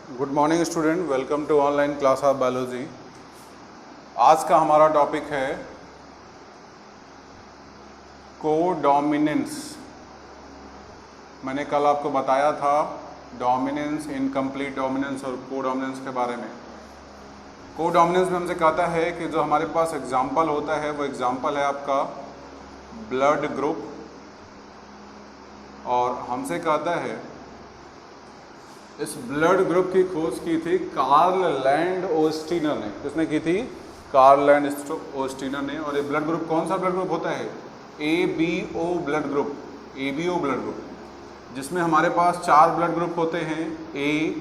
Good morning student, welcome to online class of biology. आज का हमारा टॉपिक है कोडोमिनेंस। मैंने कल आपको बताया था डोमिनेंस, इनकम्प्लीट डोमिनेंस और कोडोमिनेंस के बारे में। कोडोमिनेंस में हमसे कहता है कि जो हमारे पास एग्जाम्पल होता है वो एग्जाम्पल है आपका ब्लड ग्रुप, और हमसे कहता है इस ब्लड ग्रुप की खोज की थी कार्ल लैंड ओस्टीनर ने। किसने की थी? कार्ल लैंड ओस्टीनर ने। और ये ब्लड ग्रुप कौन सा ब्लड ग्रुप होता है? ABO blood group, ABO blood group, जिसमें हमारे पास 4 ब्लड ग्रुप होते हैं, A,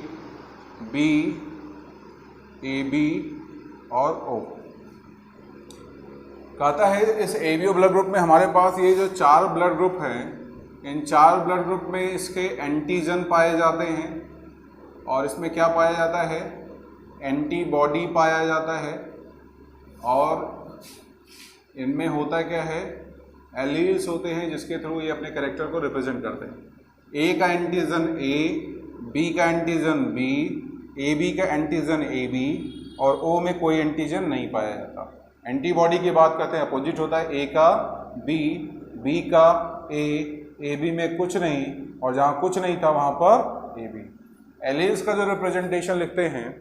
B, AB और O। कहता है इस ABO ब्लड ग्रुप में हमारे पास ये जो 4 ब्लड ग्रुप हैं, इन 4 ब्लड ग्रुप में इसके एंटीजन पाए जाते हैं, और इसमें क्या पाया जाता है? एंटीबॉडी पाया जाता है। और इनमें होता क्या है? एलील्स होते हैं जिसके थ्रू ये अपने कैरेक्टर को रिप्रेजेंट करते हैं। A का एंटीजन A, B का एंटीजन B, AB का एंटीजन AB, और O में कोई एंटीजन नहीं पाया जाता। एंटीबॉडी की बात करते हैं, अपोजिट होता है, A का B, B का A, AB में कुछ नहीं, और जहाँ कुछ नहीं था वहाँ पर AB। एलील्स का जो रिप्रेजेंटेशन लिखते हैं,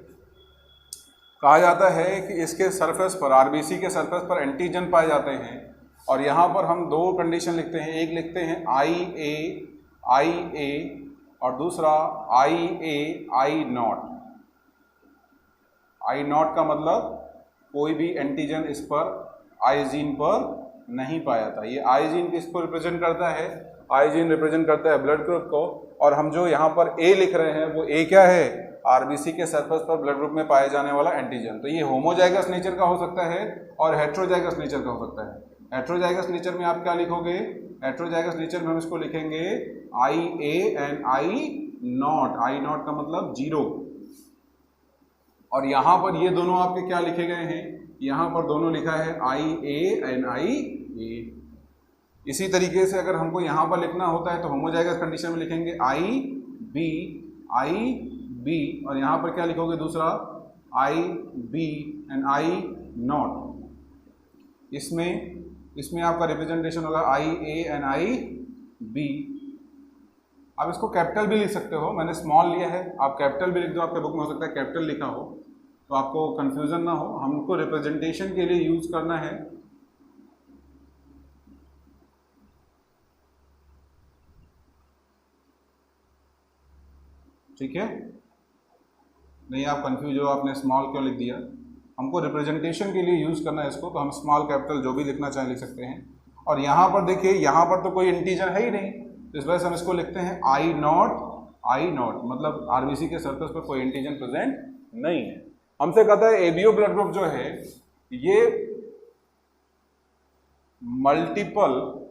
कहा जाता है कि इसके सरफेस पर, आरबीसी के सरफेस पर एंटीजन पाए जाते हैं, और यहाँ पर हम 2 कंडीशन लिखते हैं। एक लिखते हैं IA और दूसरा I नॉट। I नॉट का मतलब कोई भी एंटीजन इस पर आई जीन पर नहीं पाया था। ये आई जीन किसको रिप्रेजेंट करता है? आई जीन रिप्रेजेंट करता है ब्लड ग्रुप को। और हम जो यहाँ पर A लिख रहे हैं वो A क्या है? आरबीसी के सरफेस पर ब्लड ग्रुप में पाए जाने वाला एंटीजन। तो ये होमोजाइगस नेचर का हो सकता है और हेट्रोजाइगस नेचर का हो सकता है। हेट्रोजाइगस नेचर में आप क्या लिखोगे? हेट्रोजाइगस नेचर में हम इसको लिखेंगे IA एंड I नॉट का मतलब 0। और यहाँ पर ये दोनों आपके क्या लिखे गए हैं? यहाँ पर दोनों लिखा है IA एंड IA। इसी तरीके से अगर हमको यहाँ पर लिखना होता है तो होमोजाइगस कंडीशन में लिखेंगे IB, और यहाँ पर क्या लिखोगे? दूसरा IB एंड I नॉट। इसमें आपका रिप्रेजेंटेशन होगा IA एंड IB। आप इसको कैपिटल भी लिख सकते हो, मैंने स्मॉल लिया है, आप कैपिटल भी लिख दो। आपके बुक में हो सकता है कैपिटल लिखा हो, तो आपको कंफ्यूजन ना हो। हमको रिप्रेजेंटेशन के लिए यूज करना है। ठीक है, नहीं आप कंफ्यूज हो आपने स्मॉल क्यों लिख दिया। हमको रिप्रेजेंटेशन के लिए यूज़ करना है इसको, तो हम स्मॉल कैपिटल जो भी लिखना चाहें लिख सकते हैं। और यहाँ पर देखिए, यहाँ पर तो कोई इंटीजर है ही नहीं, तो इस वजह से हम इसको लिखते हैं I नॉट, मतलब आरबीसी के सरफेस पर कोई इंटीजर प्रेजेंट नहीं है। हमसे कहता है ABO ब्लड ग्रुप जो है ये मल्टीपल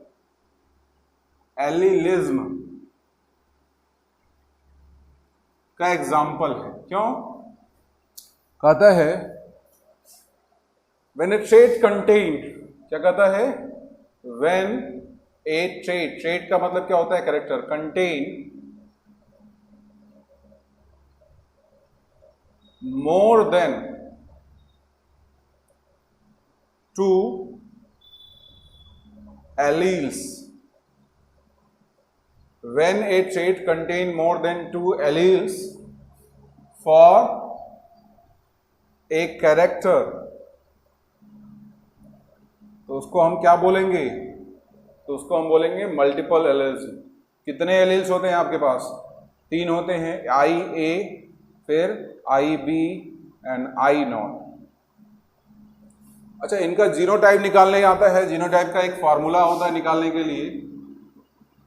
एलिलिज्म का एग्जाम्पल है। क्यों? कहता है व्हेन ए ट्रेट कंटेन, क्या कहता है? व्हेन ए ट्रेट का मतलब क्या होता है? Character. Contain more than 2 alleles. When a trait contain more than 2 alleles for a character, तो उसको हम क्या बोलेंगे? तो उसको हम बोलेंगे मल्टीपल एलील्स। कितने एलील्स होते हैं आपके पास? 3 होते हैं, IA, फिर IB एंड I नॉट। अच्छा, इनका जीनोटाइप निकालने आता है। जीनोटाइप का एक फार्मूला होता है निकालने के लिए।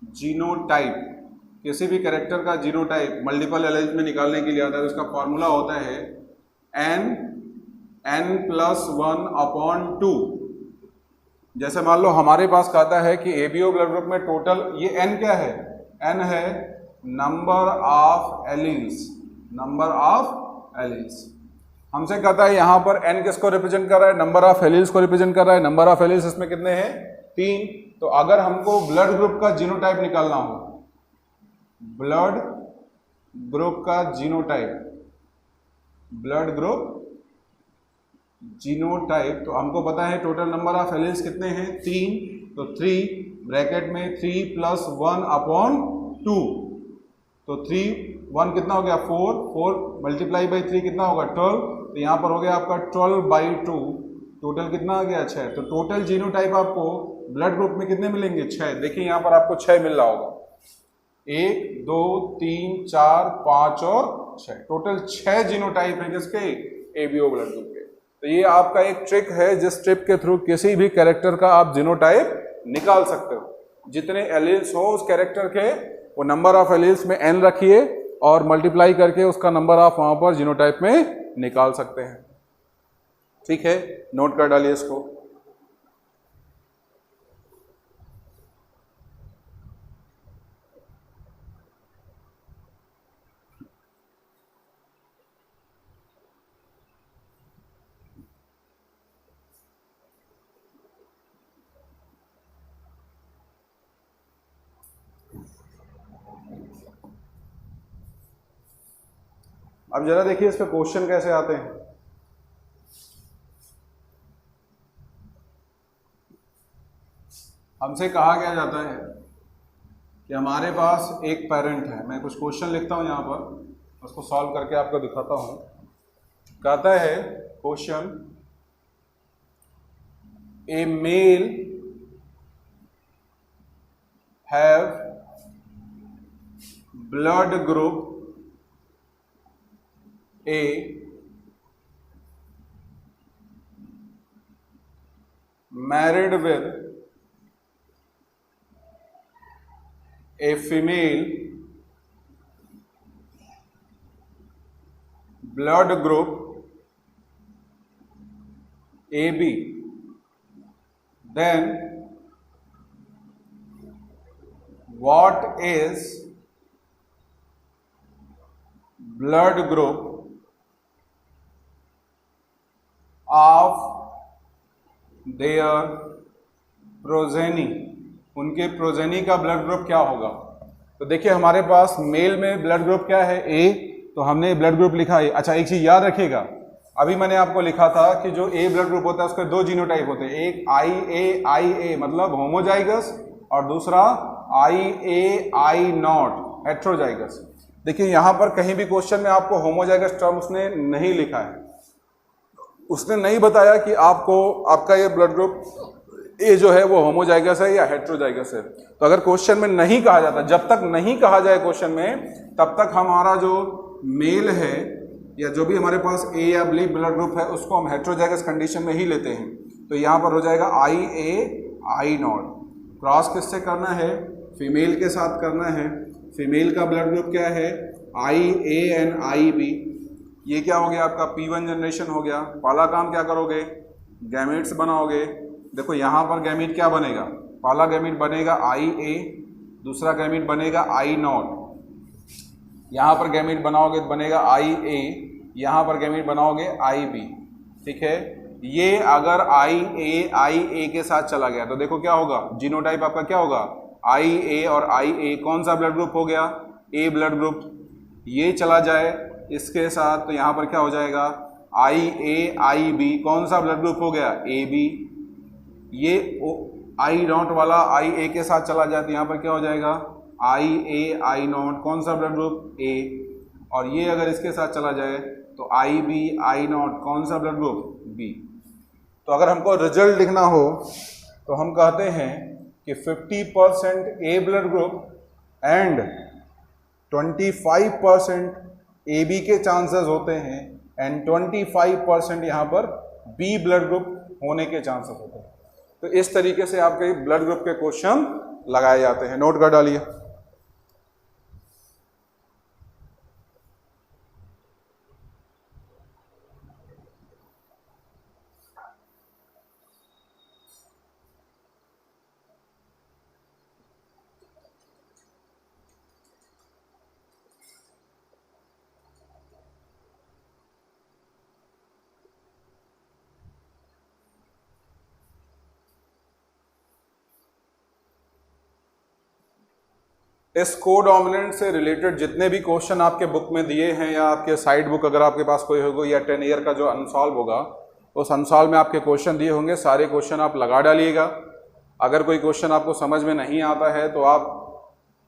जीनोटाइप, किसी भी कैरेक्टर का जीनोटाइप मल्टीपल एलील्स में निकालने के लिए आता है। उसका फॉर्मूला होता है n+1/2। जैसे मान लो हमारे पास कहता है कि ABO ब्लड ग्रुप में टोटल, ये n क्या है? n है नंबर ऑफ एलील्स। हमसे कहता है यहाँ पर n किसको रिप्रेजेंट कर रहा है? नंबर ऑफ एलील्स को रिप्रेजेंट कर रहा है। नंबर ऑफ एलील्स इसमें कितने हैं? 3। तो अगर हमको ब्लड ग्रुप का जीनोटाइप निकालना हो, ब्लड ग्रुप का जीनोटाइप, ब्लड ग्रुप जीनोटाइप। तो हमको पता है टोटल नंबर ऑफ एलील्स कितने हैं, 3, तो 3 ब्रैकेट में 3 + 1/2, तो 3 1 कितना हो गया 4, 4 × 3 कितना होगा 12, तो यहाँ पर हो गया आपका 12/2, टोटल कितना आ गया 6। तो टोटल जीनोटाइप आपको ब्लड ग्रुप में कितने मिलेंगे 6। देखिए यहाँ पर आपको 6 मिल रहा होगा, 1 2 3 4 5 और 6, टोटल 6 जीनोटाइप है किसके, एबीओ ब्लड ग्रुप के। तो ये आपका एक ट्रिक है जिस ट्रिक के थ्रू किसी भी कैरेक्टर का आप जीनोटाइप निकाल सकते हो। जितने एलील्स हो उस कैरेक्टर के, वो नंबर ऑफ एलील्स में n रखिए और मल्टीप्लाई करके उसका नंबर ऑफ वहां पर जीनोटाइप में निकाल सकते हैं। ठीक है, नोट कर डालिए इसको। अब जरा देखिए इस पे क्वेश्चन कैसे आते हैं। हमसे कहा गया जाता है कि हमारे पास एक पेरेंट है। मैं कुछ क्वेश्चन लिखता हूं यहां पर, उसको सॉल्व करके आपको दिखाता हूं। कहता है question, a male have blood group A married with a female blood group AB, then what is blood group of their progeny, उनके प्रोजेनी का ब्लड ग्रुप क्या होगा। तो देखिए हमारे पास मेल में ब्लड ग्रुप क्या है ए, तो हमने ब्लड ग्रुप लिखा है। अच्छा एक चीज याद रखिएगा, अभी मैंने आपको लिखा था कि जो ए ब्लड ग्रुप होता है उसके 2 जीनोटाइप होते हैं, एक IA मतलब होमोजाइगस और दूसरा IA-I0 हेट्रोजाइगस। देखिए यहां पर कहीं भी क्वेश्चन में आपको होमोजाइगस टर्म उसने नहीं लिखा है, उसने नहीं बताया कि आपको आपका ये ब्लड ग्रुप ए जो है वो होमोजाइगस है या हेट्रोजाइगस है। तो अगर क्वेश्चन में नहीं कहा जाता, जब तक नहीं कहा जाए क्वेश्चन में, तब तक हमारा जो मेल है या जो भी हमारे पास ए या बी ब्लड ग्रुप है उसको हम हेट्रोजाइगस कंडीशन में ही लेते हैं। तो यहाँ पर हो जाएगा IA-I0। क्रॉस किससे करना है, फीमेल के साथ करना है। फीमेल का ब्लड ग्रुप क्या है, IA and IB। ये क्या हो गया आपका P1 जनरेशन हो गया। पहला काम क्या करोगे, गैमेट्स बनाओगे। देखो यहाँ पर गैमेट क्या बनेगा, पहला गैमेट बनेगा IA, दूसरा गैमेट बनेगा I0। यहाँ पर गैमेट बनाओगे तो बनेगा IA, यहाँ पर गैमेट बनाओगे IB। ठीक है, ये अगर IA के साथ चला गया तो देखो क्या होगा, जीनोटाइप आपका क्या होगा, IA और IA कौन सा ब्लड ग्रुप हो गया, A ब्लड ग्रुप। ये चला जाए इसके साथ तो यहाँ पर क्या हो जाएगा, IA-IB कौन सा ब्लड ग्रुप हो गया, AB। ये I0 वाला IA के साथ चला जाए तो यहाँ पर क्या हो जाएगा, IA-I0 कौन सा ब्लड ग्रुप, A। और ये अगर इसके साथ चला जाए तो IB-I0 कौन सा ब्लड ग्रुप, B। तो अगर हमको रिजल्ट लिखना हो तो हम कहते हैं कि 50% A blood group and 25% AB के चांसेस होते हैं एंड 25% यहाँ पर B ब्लड ग्रुप होने के चांसेस होते हैं। तो इस तरीके से आपके ब्लड ग्रुप के क्वेश्चन लगाए जाते हैं, नोट कर डालिए। इस कोडोमिनेंट से रिलेटेड जितने भी क्वेश्चन आपके बुक में दिए हैं या आपके साइड बुक अगर आपके पास कोई होगा या 10 ईयर का जो अनसॉल्व होगा उस अनसॉल्व में आपके क्वेश्चन दिए होंगे, सारे क्वेश्चन आप लगा डालिएगा। अगर कोई क्वेश्चन आपको समझ में नहीं आता है तो आप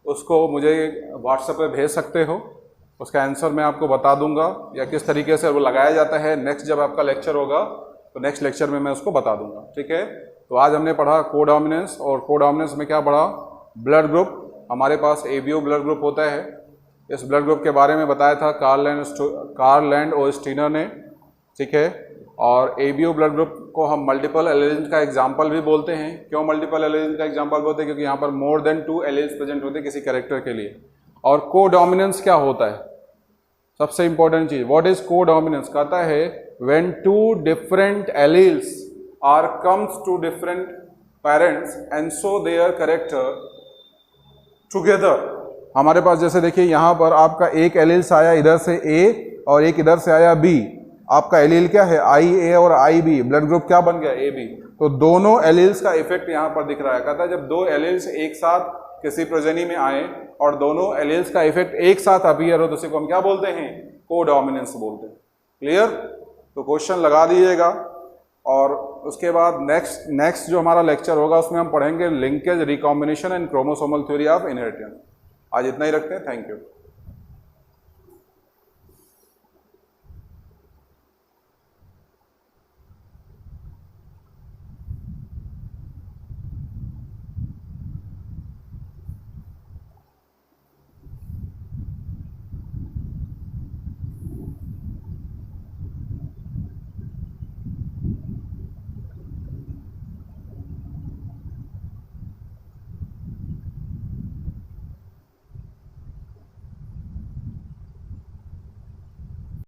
उसको मुझे व्हाट्सएप पे भेज सकते हो, उसका आंसर मैं आपको बता दूंगा या किस तरीके से वो लगाया जाता है। नेक्स्ट जब आपका लेक्चर होगा तो नेक्स्ट लेक्चर में मैं उसको बता दूंगा, ठीक है। तो आज हमने पढ़ा कोडोमिनेंस, और कोडोमिनेंस में क्या पढ़ा, ब्लड ग्रुप। हमारे पास एबीओ ब्लड ग्रुप होता है। इस ब्लड ग्रुप के बारे में बताया था कार्ल लैंड और स्टीनर ने, ठीक है। और एबीओ ब्लड ग्रुप को हम मल्टीपल एलिमेंट का एग्जाम्पल भी बोलते हैं। क्यों मल्टीपल एलिमेंट का एग्जाम्पल बोलते हैं? क्योंकि यहाँ पर मोर देन 2 एलील्स प्रेजेंट होते हैं किसी कैरेक्टर के लिए। और कोडोमिनेंस क्या होता है, सबसे इंपॉर्टेंट चीज, व्हाट इज कोडोमिनेंस? कहता है when 2 different alleles are comes to different parents and so their character together. हमारे पास जैसे देखिए यहाँ पर आपका एक एलील्स आया इधर से ए और एक इधर से आया बी। आपका एलील क्या है, आई ए और आई बी, ब्लड ग्रुप क्या बन गया, ए बी। तो दोनों एलील्स का इफेक्ट यहाँ पर दिख रहा है। कहता है जब 2 एलील्स एक साथ किसी प्रोजेनी में आए और दोनों एलील्स का इफेक्ट एक साथ अपीयर हो तो उसी को हम क्या बोलते हैं, कोडोमिनेंस बोलते हैं। क्लियर? तो क्वेश्चन लगा दीजिएगा। और उसके बाद नेक्स्ट जो हमारा लेक्चर होगा उसमें हम पढ़ेंगे linkage, recombination and chromosomal theory of inheritance. आज इतना ही रखते हैं। Thank you.